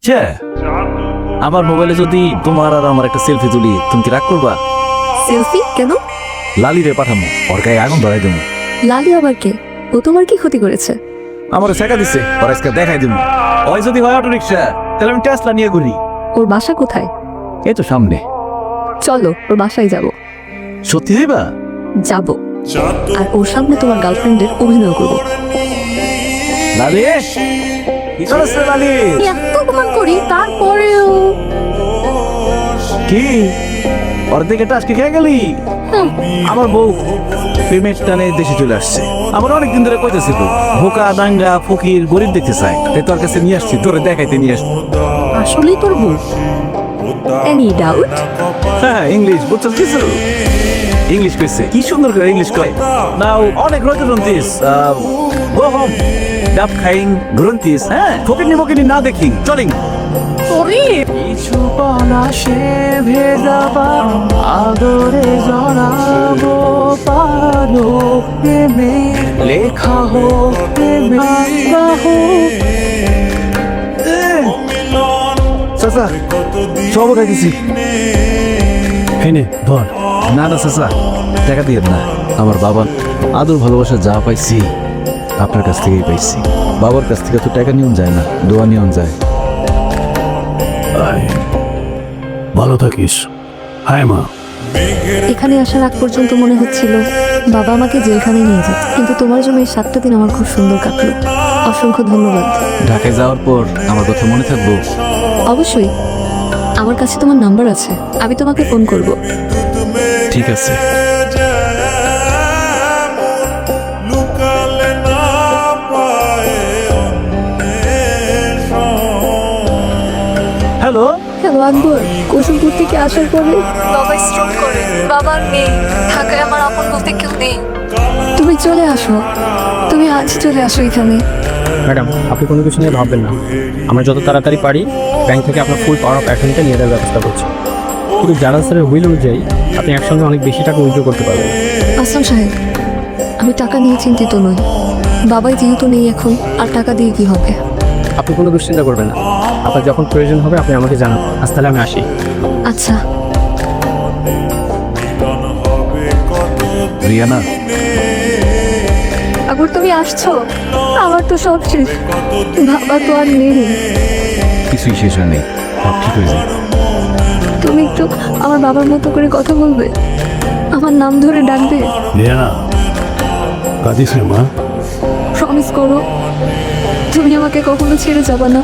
আচ্ছা, আমার মোবাইলে যদি তোমার আর আমার একটা সেলফি তুলি, তুমি কি রাগ করবা? সেলফি কেন? লালিরে পাঠামো, ওর গায়ে আগুন ধরাই দেবো। লালি আবার কে? ও তোমার কি ক্ষতি করেছে? আমার শেখা দিচ্ছে, ওর আজকে দেখাই দেবো। ওই যদি হয় অটো রিক্সা, তাহলে আমি টেসলা নিয়ে ঘুরি। ওর বাসা কোথায়? এই তো সামনে। চলো ওর বাসায় যাব। সত্যি হইবা? যাব, আর ওর সামনে তোমার গার্লফ্রেন্ডের অভিনয় করব। লালি, কি করছে লালি? এত অপমান করি তারপরেও কি ওর দিকে টাসকে খেয়ে গেলি? আমার বউ পেমেন্ট টানে দেশে চলে আসছে। আমার অনেকদিন ধরে কইতেছিল বোকা দাঙ্গা ফকির গরিব দেখতে চাই, তাই তোর কাছে নিয়ে আসছি, তোরে দেখাইতে নিয়ে আসছি। আসলেই তোর বউ? Any doubt? হ্যাঁ, ইংলিশ বুঝছো কিছু? ইংলিশ কইছে, কি সুন্দর করে ইংলিশ কয়। নাও অনেক রয়েছে গ্রন্থিস, গো হোম, ডাব খাইং গ্রন্থিস। হ্যাঁ, ফকিনি মকিনি না দেখি চলিং। কিছু পলাশে ভেজাবা আদরে জড়াবো পারো প্রেমে লেখা হোক প্রেমে হোক। চাচা সব উঠাই দিছি। হেনে ধর। না না চাচা, টাকা দিয়ে না। আমার বাবা আদর ভালোবাসা যা পাইছি আপনার কাছ থেকেই পাইছি। বাবার কাছ থেকে তো টাকা নিয়ন যায় না, দোয়া নিয়ন যায়। ভালো থাকিস। হায় মা। এখানে আসার আগ পর্যন্ত মনে হচ্ছিল বাবা আমাকে জেলখানে নিয়ে যেত, কিন্তু তোমার জন্য এই 7টা দিন আমার খুব সুন্দর কাটলো। অসংখ্য ধন্যবাদ। ঢাকায় যাওয়ার পর আমার কথা মনে থাকবো? অবশ্যই, আমার কাছে তোমার নাম্বার আছে, আমি তোমাকে ফোন করব। ঠিক আছে। হ্যালো হ্যালো আকবর, কুসুমপুর থেকে আসার পরে বাবা স্ট্রোক করে, বাবা নেই ঢাকায়, আমার আপন বলতে কেউ নেই। তুমি চলে আসো, তুমি আজ চলে আসো এখানে। ম্যাডাম, আপনি কোনো কিছু নিয়ে ভাববেন না। আমরা যত তাড়াতাড়ি পারি ব্যাংক থেকে আপনার ফুল পাওয়ার অফ অ্যাকাউন্টে নিয়ে দেওয়ার ব্যবস্থা করছি। কিন্তু জালাল স্যারের হুইল অনুযায়ী আপনি একসঙ্গে অনেক বেশি টাকা উইথড্র করতে পারবেন। আসলাম সাহেব, আমি টাকা নিয়ে চিন্তিত নই। বাবাই যেহেতু নেই এখন, আর টাকা দিয়ে কি হবে? আপনি কোনো দুশ্চিন্তা করবেন না। আপনার যখন প্রয়োজন হবে আপনি আমাকে জানান। আজ তাহলে আমি আসি। আচ্ছা। রিয়ানা, আকবর তুমি আসছো? আমার তো সব শেষ, বাবা তো আর নেই। কিছুই শেষ হয় নেই, সব ঠিক হয়ে যায়। তুমি একটু আমার বাবার মতো করে কথা বলবে, আমার নাম ধরে ডাকবে। রিয়ানা, কাঁদিস রে মা। প্রমিস করো তুমি আমাকে কখনো ছেড়ে যাবে না।